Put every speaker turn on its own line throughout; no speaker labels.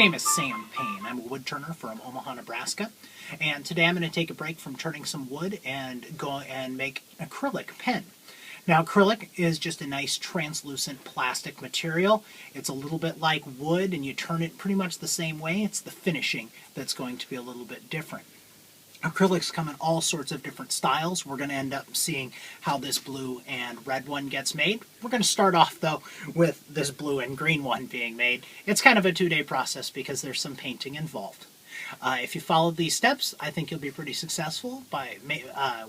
name is Sam Pane. I'm a wood turner from Omaha, Nebraska, and today I'm going to take a break from turning some wood and go and make an acrylic pen. Now, acrylic is just a nice translucent plastic material. It's a little bit like wood, and you turn it pretty much the same way. It's the finishing that's going to be a little bit different. Acrylics come in all sorts of different styles. We're going to end up seeing how this blue and red one gets made. We're going to start off, though, with this blue and green one being made. It's kind of a two-day process because there's some painting involved. If you follow these steps, I think you'll be pretty successful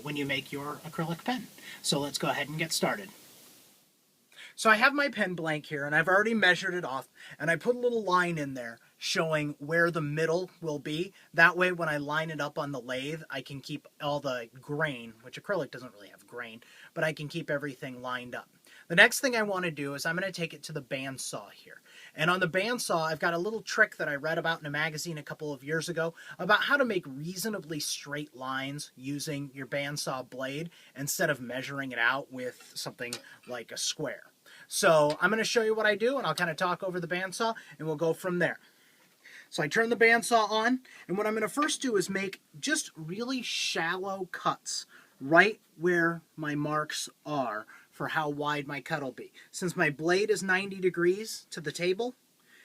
when you make your acrylic pen. So let's go ahead and get started. So I have my pen blank here, and I've already measured it off, and I put a little line in there showing where the middle will be. That way, when I line it up on the lathe, I can keep all the grain, which acrylic doesn't really have grain, but I can keep everything lined up. The next thing I want to do is I'm going to take it to the bandsaw here. And on the bandsaw, I've got a little trick that I read about in a magazine a couple of years ago about how to make reasonably straight lines using your bandsaw blade instead of measuring it out with something like a square. So I'm going to show you what I do, and I'll kind of talk over the bandsaw, and we'll go from there. So I turn the bandsaw on, and what I'm going to first do is make just really shallow cuts right where my marks are for how wide my cut will be. Since my blade is 90 degrees to the table,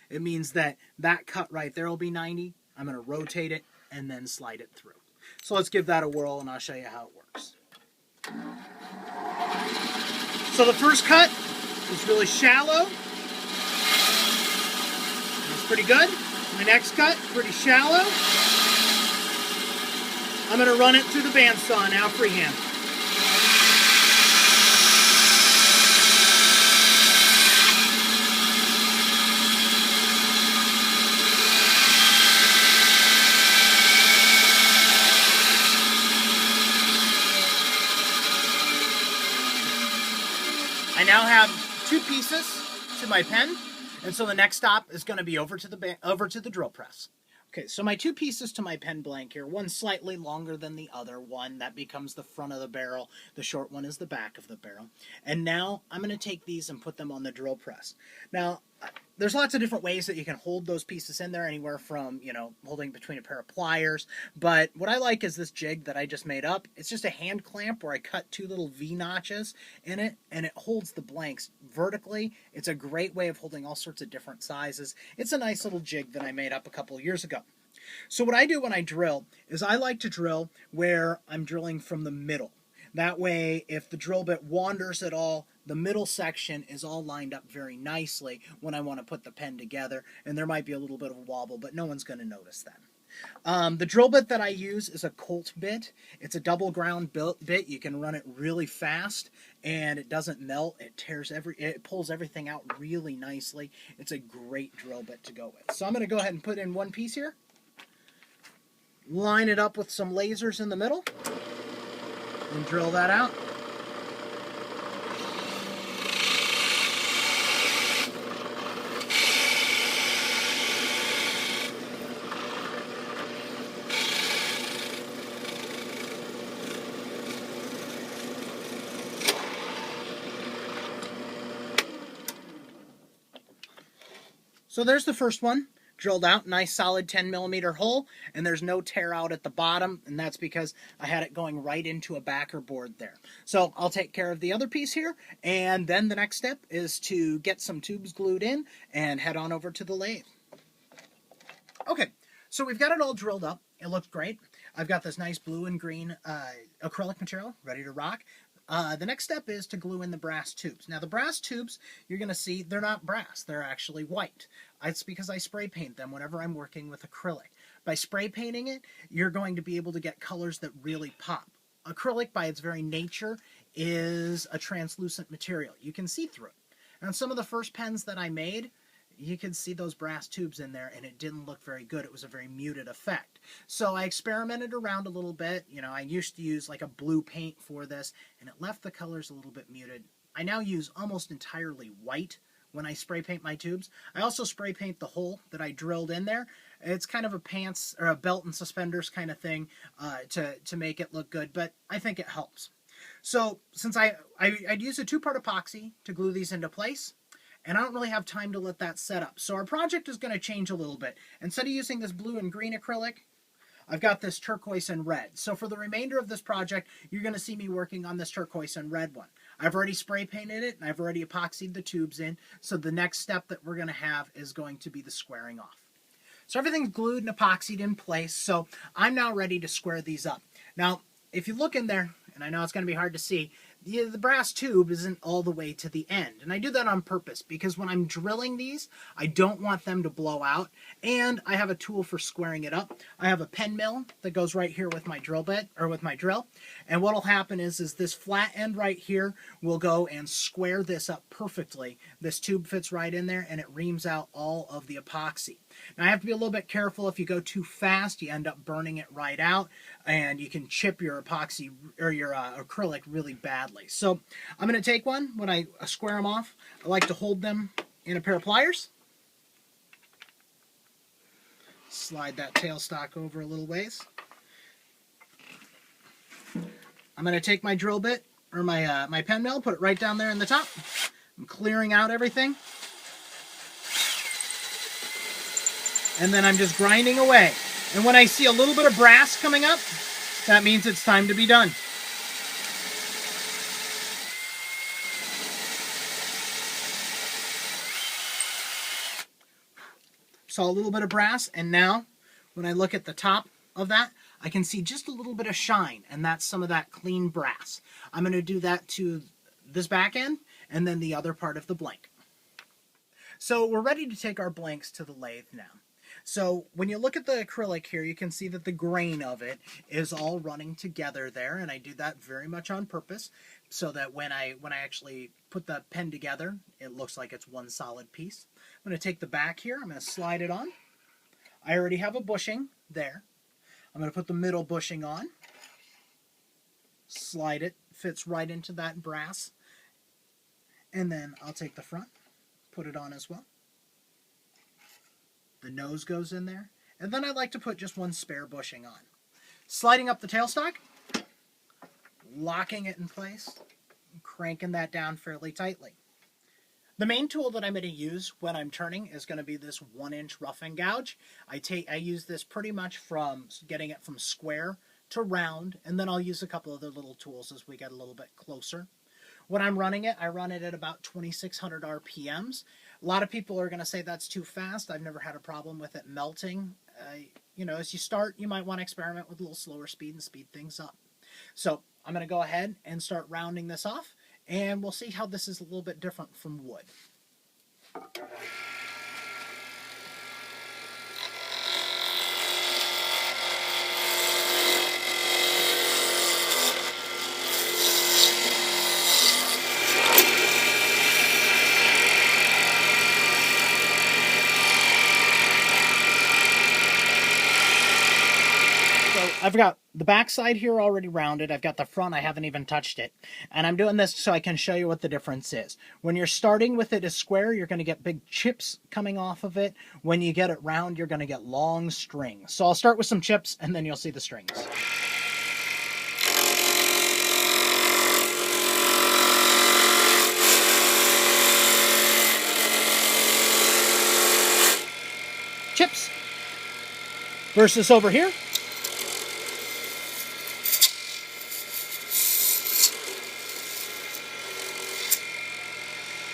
it means that that cut right there will be 90. I'm going to rotate it and then slide it through. So let's give that a whirl, and I'll show you how it works. So the first cut is really shallow. That's pretty good. My next cut, pretty shallow. I'm going to run it through the bandsaw now, freehand. I now have two pieces to my pen, and so the next stop is going to be over to the drill press. Okay, so my two pieces to my pen blank here, one slightly longer than the other one, that becomes the front of the barrel, the short one is the back of the barrel. And now I'm going to take these and put them on the drill press. Now, there's lots of different ways that you can hold those pieces in there, anywhere from, holding between a pair of pliers. But what I like is this jig that I just made up. It's just a hand clamp where I cut two little V notches in it, and it holds the blanks vertically. It's a great way of holding all sorts of different sizes. It's a nice little jig that I made up a couple of years ago. So what I do when I drill is I like to drill where I'm drilling from the middle. That way, if the drill bit wanders at all, the middle section is all lined up very nicely when I want to put the pen together, and there might be a little bit of a wobble, but no one's going to notice that. The drill bit that I use is a Colt bit. It's a double ground bit. You can run it really fast, and it doesn't melt. It pulls everything out really nicely. It's a great drill bit to go with. So I'm going to go ahead and put in one piece here. Line it up with some lasers in the middle and drill that out. So there's the first one. Drilled out, nice solid 10mm hole, and there's no tear out at the bottom, and that's because I had it going right into a backer board there. So I'll take care of the other piece here, and then the next step is to get some tubes glued in and head on over to the lathe. Okay, so we've got it all drilled up. It looks great. I've got this nice blue and green acrylic material ready to rock. The next step is to glue in the brass tubes. Now the brass tubes, you're going to see, they're not brass, they're actually white. It's because I spray paint them whenever I'm working with acrylic. By spray painting it, you're going to be able to get colors that really pop. Acrylic, by its very nature, is a translucent material. You can see through it. And some of the first pens that I made, you could see those brass tubes in there, and it didn't look very good. It was a very muted effect. So I experimented around a little bit. I used to use like a blue paint for this, and it left the colors a little bit muted. I now use almost entirely white when I spray paint my tubes. I also spray paint the hole that I drilled in there. It's kind of a pants or a belt and suspenders kind of thing to make it look good, but I think it helps. So since I'd use a two-part epoxy to glue these into place, and I don't really have time to let that set up. So our project is going to change a little bit. Instead of using this blue and green acrylic, I've got this turquoise and red. So for the remainder of this project, you're going to see me working on this turquoise and red one. I've already spray painted it, and I've already epoxied the tubes in. So the next step that we're going to have is going to be the squaring off. So everything's glued and epoxied in place, so I'm now ready to square these up. Now, if you look in there, and I know it's going to be hard to see, the brass tube isn't all the way to the end. And I do that on purpose because when I'm drilling these, I don't want them to blow out. And I have a tool for squaring it up. I have a pen mill that goes right here with my drill bit, or with my drill. And what'll happen is this flat end right here will go and square this up perfectly. This tube fits right in there and it reams out all of the epoxy. Now I have to be a little bit careful. If you go too fast, you end up burning it right out and you can chip your epoxy or your acrylic really badly. So I'm going to take one. When I square them off, I like to hold them in a pair of pliers. Slide that tailstock over a little ways. I'm going to take my drill bit, or my pen mill, put it right down there in the top. I'm clearing out everything. And then I'm just grinding away. And when I see a little bit of brass coming up, that means it's time to be done. Saw a little bit of brass, and now when I look at the top of that, I can see just a little bit of shine, and that's some of that clean brass. I'm going to do that to this back end and then the other part of the blank. So we're ready to take our blanks to the lathe now. So when you look at the acrylic here, you can see that the grain of it is all running together there, and I do that very much on purpose so that when I actually put the pen together, it looks like it's one solid piece. I'm going to take the back here, I'm going to slide it on. I already have a bushing there. I'm going to put the middle bushing on, slide it, fits right into that brass, and then I'll take the front, put it on as well. The nose goes in there, and then I like to put just one spare bushing on. Sliding up the tailstock, locking it in place, and cranking that down fairly tightly. The main tool that I'm going to use when I'm turning is going to be this 1-inch rough and gouge. I use this pretty much from getting it from square to round, and then I'll use a couple other little tools as we get a little bit closer. When I'm running it, I run it at about 2,600 RPMs. A lot of people are going to say that's too fast. I've never had a problem with it melting. You know, as you start, you might want to experiment with a little slower speed and speed things up. So I'm going to go ahead and start rounding this off, and we'll see how this is a little bit different from wood. I've got the back side here already rounded. I've got the front, I haven't even touched it. And I'm doing this so I can show you what the difference is. When you're starting with it as square, you're going to get big chips coming off of it. When you get it round, you're going to get long strings. So I'll start with some chips, and then you'll see the strings. Chips versus over here.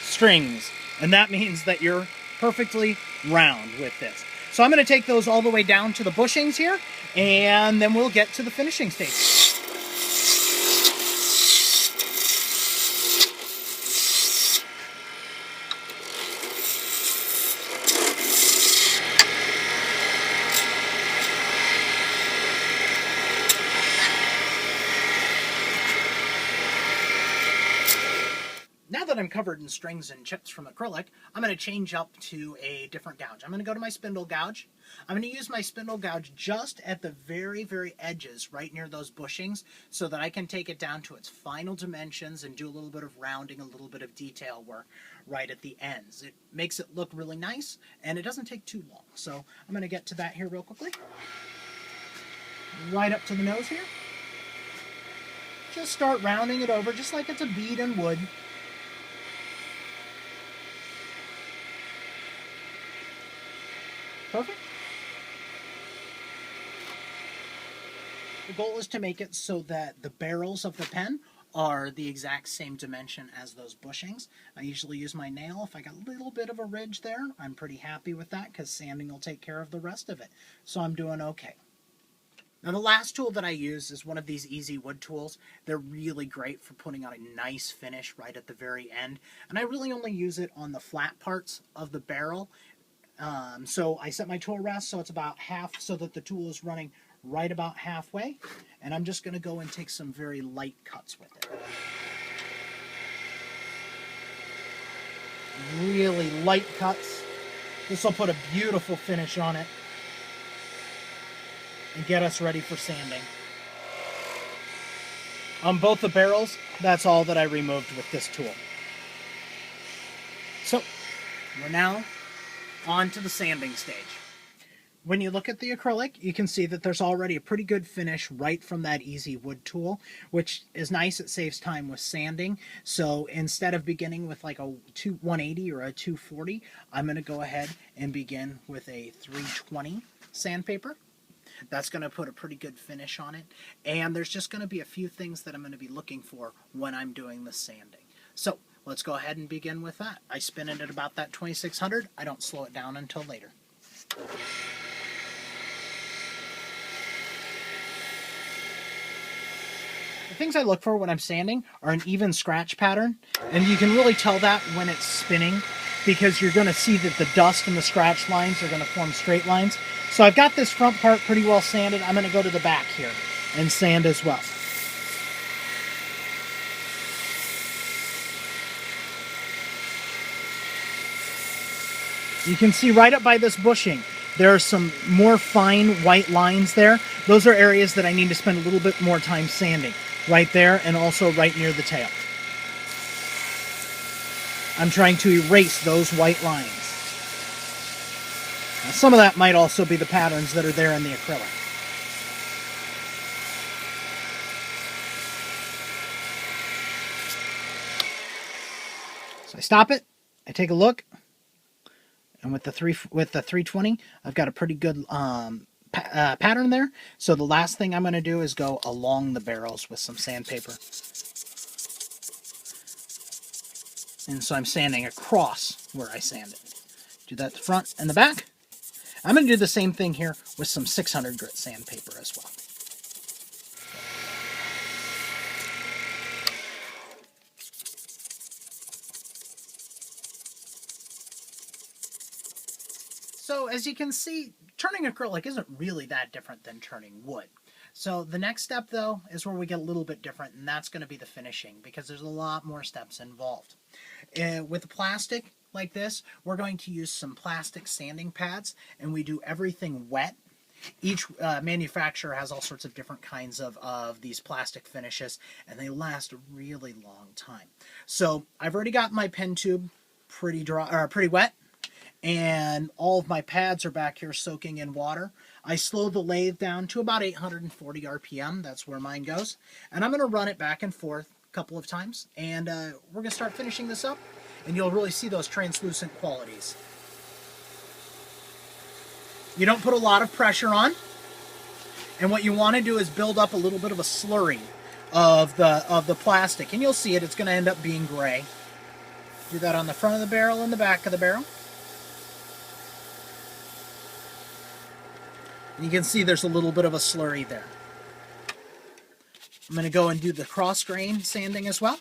Strings, and that means that you're perfectly round with this. So I'm going to take those all the way down to the bushings here, and then we'll get to the finishing stage. Now that I'm covered in strings and chips from acrylic, I'm going to change up to a different gouge. I'm going to go to my spindle gouge. I'm going to use my spindle gouge just at the very, very edges, right near those bushings, so that I can take it down to its final dimensions and do a little bit of rounding, a little bit of detail work right at the ends. It makes it look really nice, and it doesn't take too long. So I'm going to get to that here real quickly. Right up to the nose here. Just start rounding it over, just like it's a bead in wood. perfect. The goal is to make it so that the barrels of the pen are the exact same dimension as those bushings. I usually use my nail. If I got a little bit of a ridge there, I'm pretty happy with that because sanding will take care of the rest of it. So I'm doing okay. Now the last tool that I use is one of these easy wood tools. They're really great for putting on a nice finish right at the very end. And I really only use it on the flat parts of the barrel. So I set my tool rest so it's about half, so that the tool is running right about halfway. And I'm just going to go and take some very light cuts with it. Really light cuts. This will put a beautiful finish on it and get us ready for sanding. On both the barrels, that's all that I removed with this tool. So we're now on to the sanding stage. When you look at the acrylic, you can see that there's already a pretty good finish right from that easy wood tool, which is nice. It saves time with sanding. So instead of beginning with like a 180 or a 240, I'm going to go ahead and begin with a 320 sandpaper. That's going to put a pretty good finish on it. And there's just going to be a few things that I'm going to be looking for when I'm doing the sanding. So let's go ahead and begin with that. I spin it at about that 2600. I don't slow it down until later. The things I look for when I'm sanding are an even scratch pattern, and you can really tell that when it's spinning because you're going to see that the dust and the scratch lines are going to form straight lines. So I've got this front part pretty well sanded. I'm going to go to the back here and sand as well. You can see right up by this bushing, there are some more fine white lines there. Those are areas that I need to spend a little bit more time sanding. Right there, and also right near the tail. I'm trying to erase those white lines. Now, some of that might also be the patterns that are there in the acrylic. So I stop it, I take a look, and with the 320, I've got a pretty good pattern there. So the last thing I'm going to do is go along the barrels with some sandpaper. And so I'm sanding across where I sanded. Do that the front and the back. I'm going to do the same thing here with some 600 grit sandpaper as well. So as you can see, turning acrylic isn't really that different than turning wood. So the next step, though, is where we get a little bit different, and that's going to be the finishing, because there's a lot more steps involved. With plastic like this, we're going to use some plastic sanding pads, and we do everything wet. Each manufacturer has all sorts of different kinds of these plastic finishes, and they last a really long time. So I've already got my pen tube pretty dry, or pretty wet, and all of my pads are back here soaking in water. I slow the lathe down to about 840 RPM. That's where mine goes. And I'm going to run it back and forth a couple of times. And we're going to start finishing this up. And you'll really see those translucent qualities. You don't put a lot of pressure on. And what you want to do is build up a little bit of a slurry of the plastic. And you'll see it. It's going to end up being gray. Do that on the front of the barrel and the back of the barrel. You can see there's a little bit of a slurry there. I'm going to go and do the cross grain sanding as well.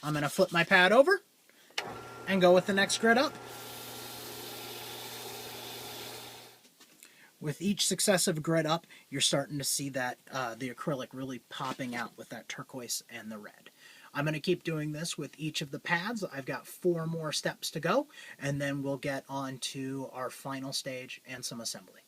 I'm going to flip my pad over and go with the next grit up. With each successive grit up, you're starting to see that the acrylic really popping out with that turquoise and the red. I'm going to keep doing this with each of the pads. I've got 4 more steps to go, and then we'll get on to our final stage and some assembly.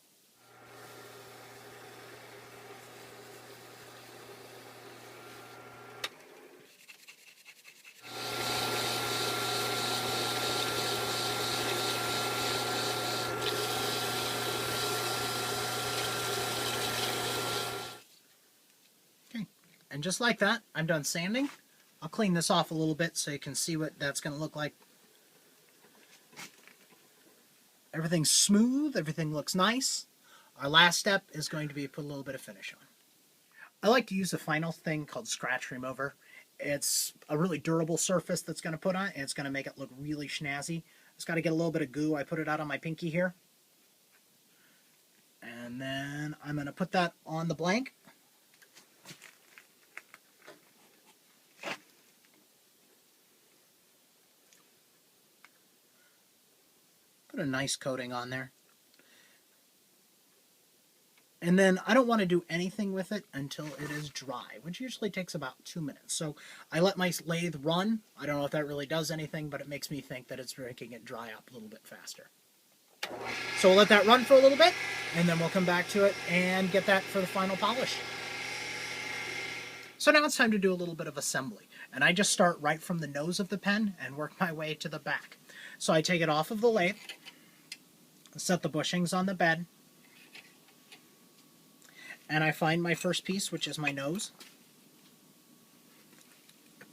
Okay, and just like that, I'm done sanding. I'll clean this off a little bit so you can see what that's going to look like Everything's smooth, everything looks nice. Our last step is going to be put a little bit of finish on. I like to use a final thing called scratch remover. It's a really durable surface that's going to put on, and it's going to make it look really snazzy. It's got to get a little bit of goo. I put it out on my pinky here. And then I'm going to put that on the blank. Put a nice coating on there. And then I don't want to do anything with it until it is dry, which usually takes about 2 minutes. So I let my lathe run. I don't know if that really does anything, but it makes me think that it's making it dry up a little bit faster. So we'll let that run for a little bit, and then we'll come back to it and get that for the final polish. So now it's time to do a little bit of assembly. And I just start right from the nose of the pen and work my way to the back. So I take it off of the lathe, set the bushings on the bed, and I find my first piece, which is my nose.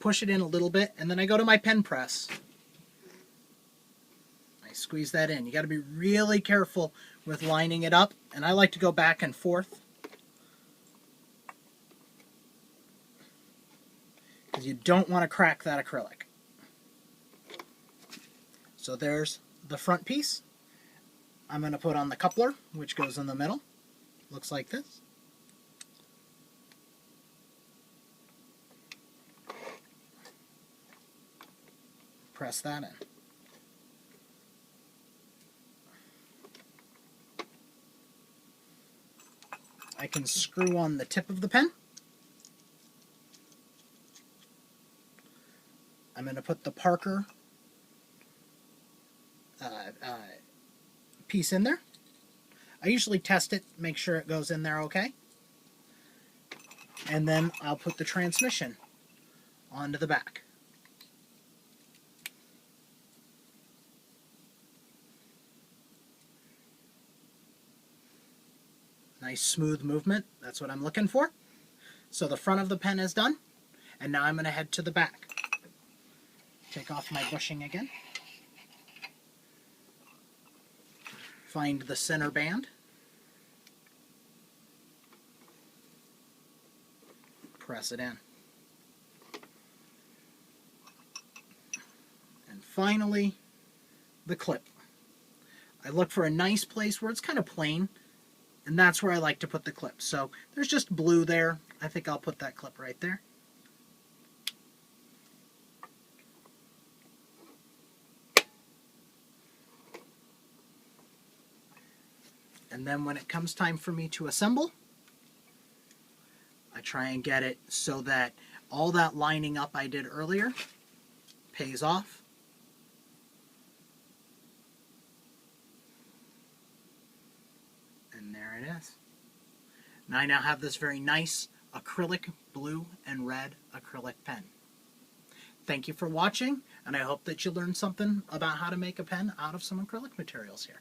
Push it in a little bit, and then I go to my pen press. I squeeze that in. You got to be really careful with lining it up, and I like to go back and forth, because you don't want to crack that acrylic. So there's the front piece. I'm going to put on the coupler, which goes in the middle. Looks like this. Press that in. I can screw on the tip of the pen. I'm going to put the Parker piece in there. I usually test it, make sure it goes in there okay. And then I'll put the transmission onto the back. Nice smooth movement, that's what I'm looking for. So the front of the pen is done, and now I'm going to head to the back. Take off my bushing again. Find the center band. Press it in. And finally, the clip. I look for a nice place where it's kind of plain, and that's where I like to put the clip. So there's just blue there. I think I'll put that clip right there. And then when it comes time for me to assemble, I try and get it so that all that lining up I did earlier pays off. And there it is. Now I have this very nice acrylic blue and red acrylic pen. Thank you for watching, and I hope that you learned something about how to make a pen out of some acrylic materials here.